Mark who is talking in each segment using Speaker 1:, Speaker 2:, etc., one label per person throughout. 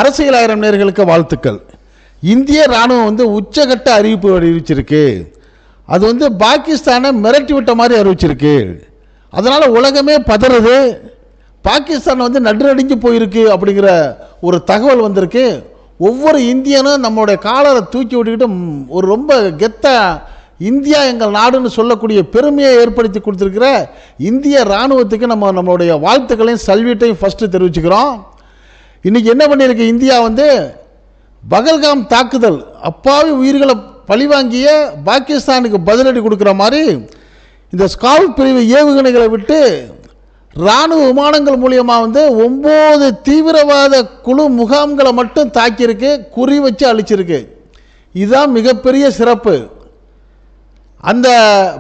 Speaker 1: அரசியல் ஆயிரம் நேயர்களுக்கு வாழ்த்துக்கள். இந்திய ராணுவம் உச்சகட்ட அறிவிப்பு அறிவிச்சிருக்கு. அது பாகிஸ்தானை மிரட்டி விட்ட மாதிரி அறிவிச்சிருக்கு. அதனால உலகமே பதறுது. பாகிஸ்தான் நடுநடுங்கி போயிருக்கு அப்படிங்கிற ஒரு தகவல் வந்திருக்கு. ஒவ்வொரு இந்தியனும் நம்மளுடைய காலரை தூக்கி விட்டுக்கிட்டு ஒரு ரொம்ப கெத்தா இந்தியா எங்கள் நாடுன்னு சொல்லக்கூடிய பெருமையை ஏற்படுத்தி கொடுத்துருக்கிற இந்திய இராணுவத்துக்கு நம்மளுடைய வாழ்த்துக்களையும் சல்யூட்டையும் ஃபஸ்ட்டு தெரிவிச்சுக்கிறோம். இன்றைக்கி என்ன பண்ணியிருக்கு இந்தியா பகல்காம் தாக்குதல் அப்பாவி உயிர்களை பழிவாங்கிய பாகிஸ்தானுக்கு பதிலடி கொடுக்குற மாதிரி இந்த ஸ்கால் பிரிவு ஏவுகணைகளை விட்டு இராணுவ விமானங்கள் மூலியமாக 9 தீவிரவாத குழு முகாம்களை மட்டும் தாக்கியிருக்கு, குறி வச்சு அழிச்சிருக்கு. இதுதான் மிகப்பெரிய சிறப்பு. அந்த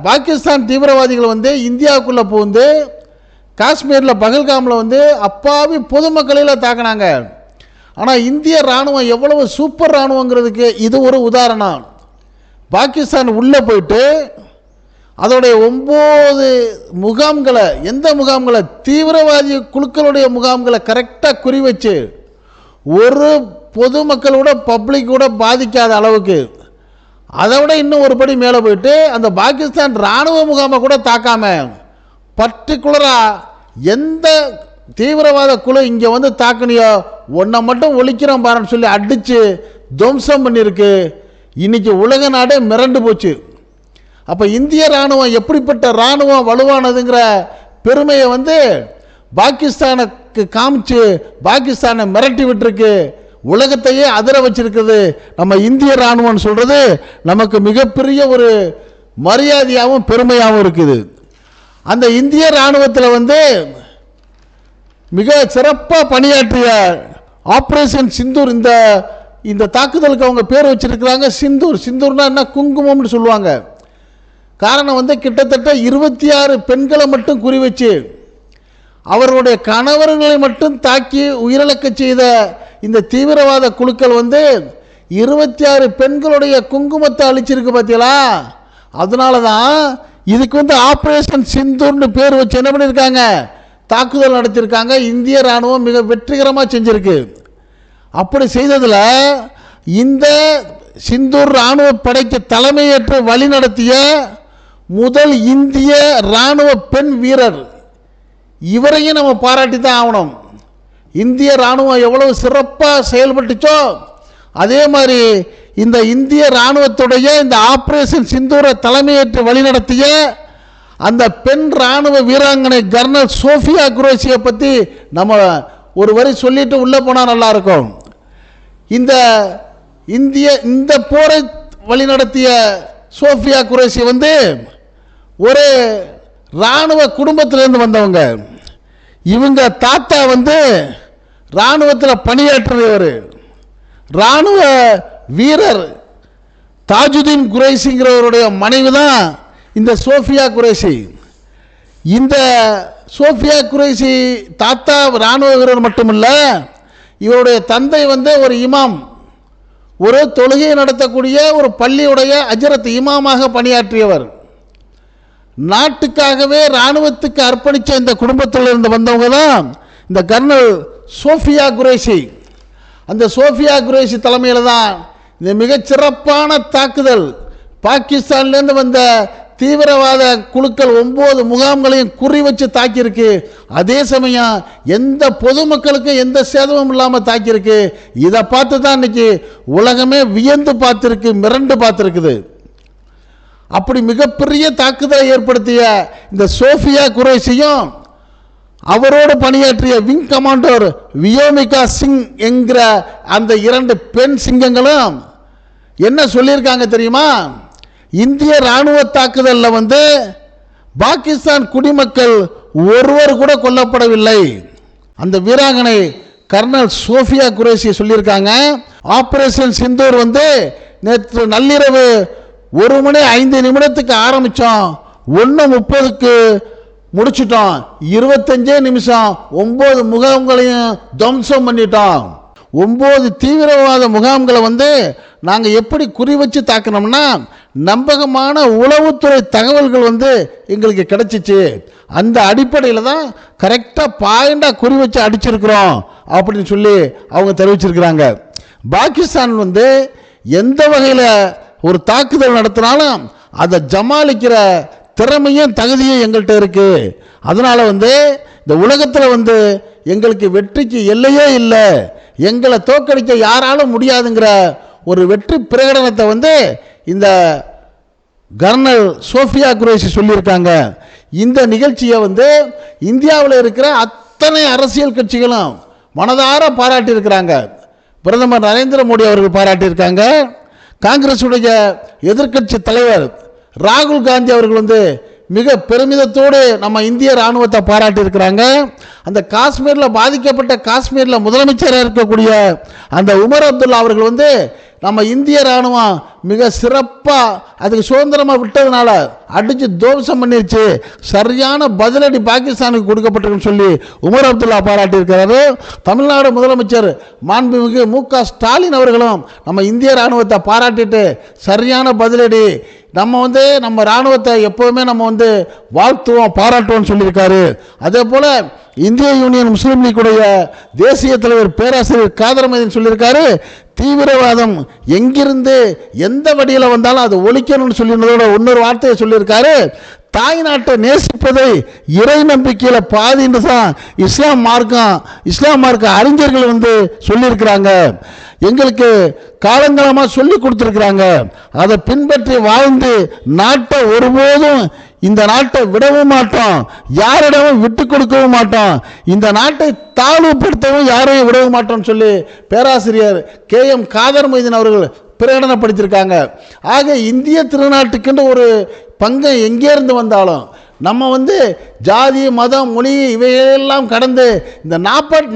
Speaker 1: பாகிஸ்தான் தீவிரவாதிகள் இந்தியாவுக்குள்ளே புகுந்து காஷ்மீரில் பகல்காமில் அப்பாவி பொதுமக்களில் தாக்கினாங்க. ஆனால் இந்திய இராணுவம் எவ்வளவு சூப்பர் இராணுவங்கிறதுக்கு இது ஒரு உதாரணம். பாகிஸ்தான் உள்ளே போயிட்டு அதோடைய 9 முகாம்களை, எந்த முகாம்களை, தீவிரவாதி குழுக்களுடைய முகாம்களை கரெக்டாக குறி வச்சு ஒரு பொதுமக்களோட பப்ளிக் கூட பாதிக்காத அளவுக்கு, அதை விட இன்னும் ஒரு படி மேலே போயிட்டு அந்த பாகிஸ்தான் இராணுவ முகாமை கூட தாக்காம பர்டிகுலராக எந்த தீவிரவாத குழு இங்கே தாக்குனியோ ஒன்றை மட்டும் ஒழிக்கிறோம் பாருன்னு சொல்லி அடித்து துவம்சம் பண்ணியிருக்கு. இன்னைக்கு உலக நாடே மிரண்டு போச்சு. அப்போ இந்திய இராணுவம் எப்படிப்பட்ட இராணுவம் வலுவானதுங்கிற பெருமையை பாகிஸ்தானுக்கு காமிச்சு பாகிஸ்தானை மிரட்டி விட்டுருக்கு. உலகத்தையே அதிர வச்சிருக்குது. நம்ம இந்திய இராணுவம் சொல்றது நமக்கு மிகப்பெரிய ஒரு மரியாதையாகவும் பெருமையாகவும் இருக்குது. அந்த இந்திய இராணுவத்தில் மிக சிறப்பாக பணியாற்றிய ஆபரேஷன் சிந்தூர், இந்த தாக்குதலுக்கு அவங்க பேர் வச்சிருக்கிறாங்க சிந்தூர். சிந்தூர்னா என்ன, குங்குமம்னு சொல்லுவாங்க. காரணம் கிட்டத்தட்ட 26 பெண்களை மட்டும் குறி வச்சு அவர்களுடைய கணவர்களை மட்டும் தாக்கி உயிரிழக்க செய்த இந்த தீவிரவாத குழுக்கள் 26 பெண்களுடைய குங்குமத்தை அழிச்சிருக்கு பார்த்தீங்களா. அதனால தான் இதுக்கு ஆபரேஷன் சிந்தூர்னு பேர் வச்சு என்ன பண்ணியிருக்காங்க, தாக்குதல் நடத்தியிருக்காங்க. இந்திய இராணுவம் மிக வெற்றிகரமாக செஞ்சிருக்கு. அப்படி செய்ததில் இந்த சிந்தூர் இராணுவ படைக்கு தலைமையேற்று வழி நடத்திய முதல் இந்திய இராணுவ பெண் வீரர், இவரையும் நம்ம பாராட்டி தான் ஆகணும். இந்திய இராணுவம் எவ்வளவு சிறப்பாக செயல்பட்டுச்சோ அதே மாதிரி இந்த இந்திய இராணுவத்துடைய இந்த ஆபரேஷன் சிந்தூரை தலைமையேற்று வழிநடத்திய அந்த பெண் இராணுவ வீராங்கனை கர்னல் சோஃபியா குரேஷியை பற்றி நம்ம ஒரு வரி சொல்லிட்டு உள்ளே போனால் நல்லா இருக்கும். இந்த போரை வழிநடத்திய சோஃபியா குரேஷி ஒரு இராணுவ குடும்பத்திலிருந்து வந்தவங்க. இவங்க தாத்தா இராணுவத்தில் பணியாற்றியவர், இராணுவ வீரர் தாஜுதீன் குரேஷிங்கிறவருடைய மனைவி தான் இந்த சோஃபியா குரேஷி. இந்த சோஃபியா குரேஷி தாத்தா இராணுவ வீரர் மட்டுமல்ல, இவருடைய தந்தை ஒரு இமாம், ஒரு தொழுகை நடத்தக்கூடிய ஒரு பள்ளியுடைய அஜரத் இமாமாக பணியாற்றியவர். நாட்டுக்காகவே இராணுவத்துக்கு அர்ப்பணித்த இந்த குடும்பத்தில் இருந்து வந்தவங்க தான் இந்த கர்னல் சோஃபியா குரேஷி. அந்த சோஃபியா குரேஷி தலைமையில் தான் இந்த மிகச்சிறப்பான தாக்குதல், பாகிஸ்தான்லேருந்து வந்த தீவிரவாத குழுக்கள் 9 முகாம்களையும் குறி வச்சு தாக்கியிருக்கு. அதே சமயம் எந்த பொதுமக்களுக்கும் எந்த சேதமும் இல்லாமல் தாக்கியிருக்கு. இதை பார்த்து தான் இன்னைக்கு உலகமே வியந்து பார்த்துருக்கு, மிரண்டு பார்த்துருக்குது. அப்படி மிகப்பெரிய தாக்குதலை ஏற்படுத்திய இந்த சோஃபியா குரேஷியும் அவரோடு பணியாற்றிய விங் கமாண்டர் வியோமிகா சிங் என்கிற அந்த 2 பெண் சிங்கங்களும் என்ன சொல்லியிருக்காங்க தெரியுமா, இந்திய இராணுவ தாக்குதலில் பாகிஸ்தான் குடிமக்கள் ஒருவர் கூட கொல்லப்படவில்லை. அந்த வீராங்கனை கர்னல் சோஃபியா குரேஷி சொல்லியிருக்காங்க, ஆபரேஷன் சிந்தூர் நேற்று நள்ளிரவு 1:05 ஆரம்பித்தோம், 1:30 முடிச்சிட்டோம், 25 நிமிஷம் 9 முகாம்களையும் துவம்சம் பண்ணிட்டோம். 9 தீவிரவாத முகாம்களை வந்து நாங்கள் எப்படி குறி வச்சு தாக்கினோம்னா நம்பகமான உளவுத்துறை தகவல்கள் வந்து எங்களுக்கு கிடைச்சிச்சு. அந்த அடிப்படையில் தான் கரெக்டாக பாயிண்டாக குறி வச்சு அடிச்சிருக்கிறோம் அப்படின்னு சொல்லி அவங்க தெரிவிச்சிருக்கிறாங்க. பாகிஸ்தான் வந்து எந்த வகையில் ஒரு தாக்குதல் நடத்தினாலும் அதை ஜமாளிக்கிற திறமையும் தகுதியும் எங்கள்கிட்ட இருக்கு. அதனால வந்து இந்த உலகத்தில் வந்து எங்களுக்கு வெற்றிக்கு எல்லையே இல்லை, எங்களை தோற்கடிக்க யாராலும் முடியாதுங்கிற ஒரு வெற்றி பிரகடனத்தை வந்து இந்த கர்னல் சோஃபியா குரேஷி சொல்லியிருக்காங்க. இந்த நிகழ்ச்சியை வந்து இந்தியாவில் இருக்கிற அத்தனை அரசியல் கட்சிகளும் மனதார பாராட்டியிருக்கிறாங்க. பிரதமர் நரேந்திர மோடி அவர்கள் பாராட்டியிருக்காங்க. காங்கிரஸுடைய எதிர்க்கட்சி தலைவர் ராகுல் காந்தி அவர்கள் வந்து மிக பெருமிதத்தோடு நம்ம இந்திய இராணுவத்தை பாராட்டியிருக்கிறாங்க. அந்த காஷ்மீரில் பாதிக்கப்பட்ட காஷ்மீரில் முதலமைச்சராக இருக்கக்கூடிய அந்த உமர் அப்துல்லா அவர்கள் வந்து நம்ம இந்திய இராணுவம் மிக சிறப்பாக அதுக்கு சுதந்திரமாக விட்டதுனால அடித்து துவம்சம் பண்ணிருச்சு, சரியான பதிலடி பாகிஸ்தானுக்கு கொடுக்கப்பட்டிருக்குன்னு சொல்லி உமர் அப்துல்லா பாராட்டியிருக்கிறாரு. தமிழ்நாடு முதலமைச்சர் மாண்புமிகு மு.க. ஸ்டாலின் அவர்களும் நம்ம இந்திய இராணுவத்தை பாராட்டிட்டு சரியான பதிலடி, நம்ம வந்து நம்ம இராணுவத்தை எப்போவுமே நம்ம வந்து வாழ்த்துவோம் பாராட்டுவோம்னு சொல்லியிருக்காரு. அதே போல் இந்திய யூனியன் முஸ்லீம் லீக்குடைய தேசிய தலைவர் பேராசிரியர் காதர் மதீன் சொல்லியிருக்காரு, தீவிரவாதம் எங்கிருந்து எந்த வழியில் வந்தாலும் அது ஒழிக்கணும்னு சொல்லியிருந்ததோட இன்னொரு வார்த்தையை சொல்லியிருக்காரு, தாய் நாட்டை நேசிப்பதை இறை நம்பிக்கையில் பாதின்னு தான் இஸ்லாம் மார்க்க அறிஞர்கள் வந்து சொல்லியிருக்கிறாங்க. எங்களுக்கு காலங்காலமாக சொல்லி கொடுத்துருக்குறாங்க. அதை பின்பற்றி வாழ்ந்து நாட்டை ஒருபோதும் இந்த நாட்டை விடவும் மாட்டோம், யாரிடமும் விட்டு கொடுக்கவும் மாட்டோம், இந்த நாட்டை தாழ்வுபடுத்தவும் யாரையும் விடவும் மாட்டோம்னு சொல்லி பேராசிரியர் KM காதர் மொய்தீன் அவர்கள் பிரகடனப்படுத்தியிருக்காங்க. ஆக இந்திய திருநாட்டுக்குன்ற ஒரு பங்கு எங்கே இருந்து வந்தாலும் நம்ம வந்து ஜாதி மதம் மொழி இவையெல்லாம் கடந்து இந்த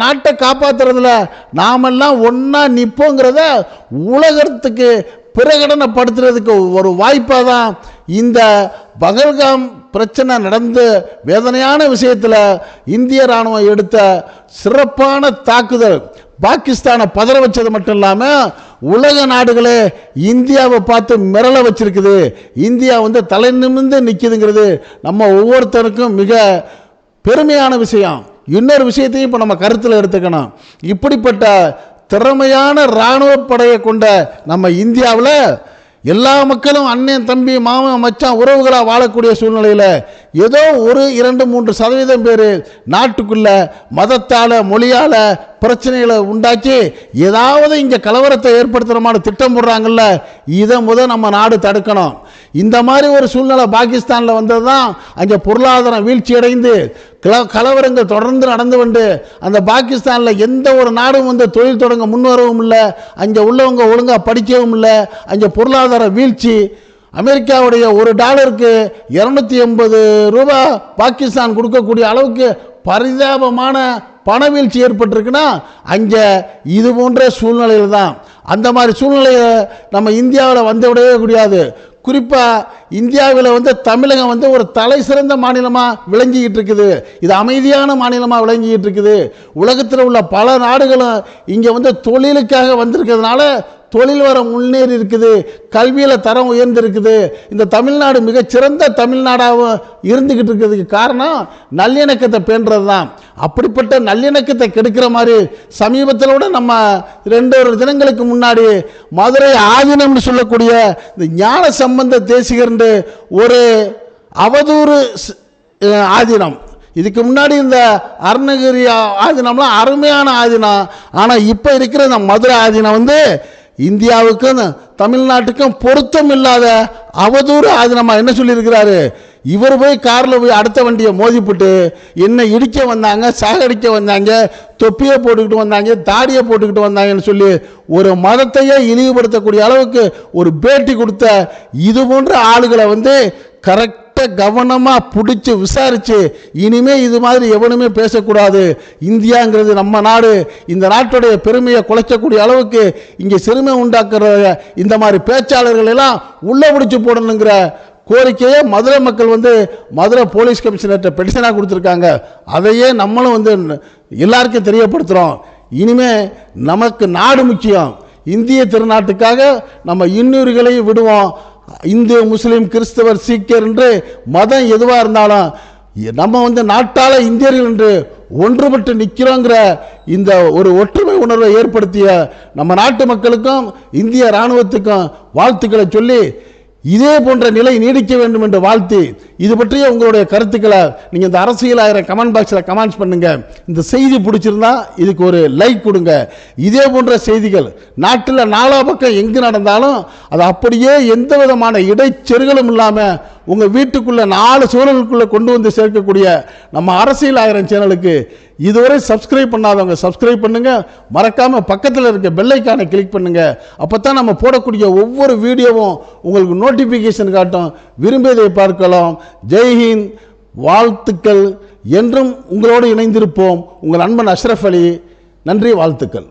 Speaker 1: நாட்டை காப்பாற்றுறதுல நாமெல்லாம் ஒன்றா நிற்போங்கிறத உலகத்துக்கு பிரகடனப்படுத்துறதுக்கு ஒரு வாய்ப்பாக தான் இந்த பகல்காம் பிரச்சனை நடந்து வேதனையான விஷயத்தில் இந்திய இராணுவம் எடுத்த சிறப்பான தாக்குதல் பாகிஸ்தானை பதற வச்சது மட்டும் இல்லாமல் உலக நாடுகளே இந்தியாவை பார்த்து மிரள வச்சிருக்குது. இந்தியா வந்து தலை நிமிர்ந்து நிற்குதுங்கிறது நம்ம ஒவ்வொருத்தருக்கும் மிக பெருமையான விஷயம். இன்னொரு விஷயத்தையும் இப்போ நம்ம கருத்தில் எடுத்துக்கணும். இப்படிப்பட்ட திறமையான இராணுவ படையை கொண்ட நம்ம இந்தியாவில் எல்லா மக்களும் அண்ணன் தம்பி மாமன் மச்சான் உறவுகளாக வாழக்கூடிய சூழ்நிலையில் ஏதோ 1-2-3% பேர் நாட்டுக்குள்ள மதத்தால் மொழியால் பிரச்சனைகளை உண்டாக்கி ஏதாவது இங்கே கலவரத்தை ஏற்படுத்துகிறமான திட்டம் போடுறாங்கல்ல, இதை நம்ம நாடு தடுக்கணும். இந்த மாதிரி ஒரு சூழ்நிலை பாகிஸ்தானில் வந்தது தான் அங்கே பொருளாதாரம் வீழ்ச்சி அடைந்து கலவரங்கள் தொடர்ந்து நடந்து வந்து அந்த பாகிஸ்தானில் எந்த ஒரு நாடும் வந்து தொழில் தொடங்க முன்வரவும் இல்லை, அங்கே உள்ளவங்க ஒழுங்காக படிக்கவும் இல்லை, அங்கே பொருளாதார வீழ்ச்சி. அமெரிக்காவுடைய $1 $280 பாகிஸ்தான் கொடுக்கக்கூடிய அளவுக்கு பரிதாபமான பணவீழ்ச்சி ஏற்பட்டிருக்குன்னா அங்கே இது போன்ற சூழ்நிலையில் தான். அந்த மாதிரி சூழ்நிலையை நம்ம இந்தியாவில் வந்து விடவே முடியாது. குறிப்பாக இந்தியாவில் வந்து தமிழகம் வந்து ஒரு தலை சிறந்த மாநிலமாக விளங்கிக்கிட்டு இருக்குது, இது அமைதியான மாநிலமாக விளங்கிக்கிட்டு இருக்குது. உலகத்தில் உள்ள பல நாடுகளும் இங்கே வந்து தொழிலுக்காக வந்திருக்கிறதுனால தொழில் வர முன்னேறி இருக்குது, கல்வியில் தரம் உயர்ந்திருக்குது. இந்த தமிழ்நாடு மிகச்சிறந்த தமிழ்நாடாகவும் இருந்துக்கிட்டு இருக்கிறதுக்கு காரணம் நல்லிணக்கத்தை பேணுறது தான். அப்படிப்பட்ட நல்லிணக்கத்தை கெடுக்கிற மாதிரி சமீபத்தில் கூட நம்ம 2 தினங்களுக்கு முன்னாடி மதுரை ஆதீனம்னு சொல்லக்கூடிய இந்த ஞான சம்பந்த தேசிகர் ஒரு அவதூறு ஆதீனம். இதுக்கு முன்னாடி இந்த அருணகிரி ஆதீனம்லாம் அருமையான ஆதீனம். ஆனால் இப்போ இருக்கிற இந்த மதுரை ஆதீனம் வந்து இந்தியாவுக்கும் தமிழ்நாட்டுக்கும் பொருத்தம் இல்லாத அவதூறு ஆதீனமா என்ன சொல்லியிருக்கிறாரு, இவர் போய் காரில் போய் அடுத்த வண்டியை மோதிப்பட்டு என்ன இடிக்க வந்தாங்க, சாகடிக்க வந்தாங்க, தொப்பியை போட்டுக்கிட்டு வந்தாங்க, தாடியை போட்டுக்கிட்டு வந்தாங்கன்னு சொல்லி ஒரு மதத்தையே இழிவுபடுத்தக்கூடிய அளவுக்கு ஒரு பேட்டி கொடுத்த இது போன்ற ஆளுகளை வந்து கரெக்டாக கவனமாக பிடிச்சி விசாரித்து இனிமே இது மாதிரி எவனுமே பேசக்கூடாது. இந்தியாங்கிறது நம்ம நாடு, இந்த நாட்டுடைய பெருமையை குலைக்கக்கூடிய அளவுக்கு இங்கே சிறுமை உண்டாக்குற இந்த மாதிரி பேச்சாளர்கள் எல்லாம் உள்ள பிடிச்சி போடணுங்கிற கோரிக்கையை மதுரை மக்கள் வந்து மதுரை போலீஸ் கமிஷனர்கிட்ட பெட்டிஷனாக கொடுத்துருக்காங்க. அதையே நம்மளும் வந்து எல்லாருக்கும் தெரியப்படுத்துகிறோம். இனிமே நமக்கு நாடு முக்கியம். இந்திய திருநாட்டுக்காக நம்ம இன்னொருகளை விடுவோம். இந்து, முஸ்லீம், கிறிஸ்தவர், சீக்கியர் என்று மதம் எதுவாக இருந்தாலும் நம்ம நாட்டாள இந்தியர்கள் என்று ஒன்றுபட்டு நிற்கிறோங்கிற இந்த ஒரு ஒற்றுமை உணர்வை ஏற்படுத்திய நம்ம நாட்டு மக்களுக்கும் இந்திய இராணுவத்துக்கும் வாழ்த்துக்களை சொல்லி இதே போன்ற நிலை நீடிக்க வேண்டும் என்று வாழ்த்தி, இது பற்றிய உங்களுடைய கருத்துக்களை நீங்கள் இந்த அரசியல் ஆயிரம் கமெண்ட் பாக்ஸில் கமெண்ட்ஸ் பண்ணுங்க. இந்த செய்தி பிடிச்சிருந்தா இதுக்கு ஒரு லைக் கொடுங்க. இதே போன்ற செய்திகள் நாட்டில் நாலா பக்கம் எங்கு நடந்தாலும் அது அப்படியே எந்த விதமான இடைச்செருகளும் இல்லாமல் உங்கள் வீட்டுக்குள்ள 4 சூழலுக்குள்ளே கொண்டு வந்து சேர்க்கக்கூடிய நம்ம அரசியல் ஆயிரம் சேனலுக்கு இதுவரை சப்ஸ்கிரைப் பண்ணாதவங்க சப்ஸ்கிரைப் பண்ணுங்க. மறக்காம பக்கத்தில் இருக்க பெல் ஐகானை கிளிக் பண்ணுங்க. அப்பதான் நம்ம போடக்கூடிய ஒவ்வொரு வீடியோவும் உங்களுக்கு நோட்டிபிகேஷன் காட்டும். விரும்பியதை பார்க்கலாம். ஜெய்ஹிந்த், வாழ்த்துக்கள். என்றும் உங்களோடு இணைந்திருப்போம். உங்கள் நண்பன் அஷ்ரஃப் அலி. நன்றி, வாழ்த்துக்கள்.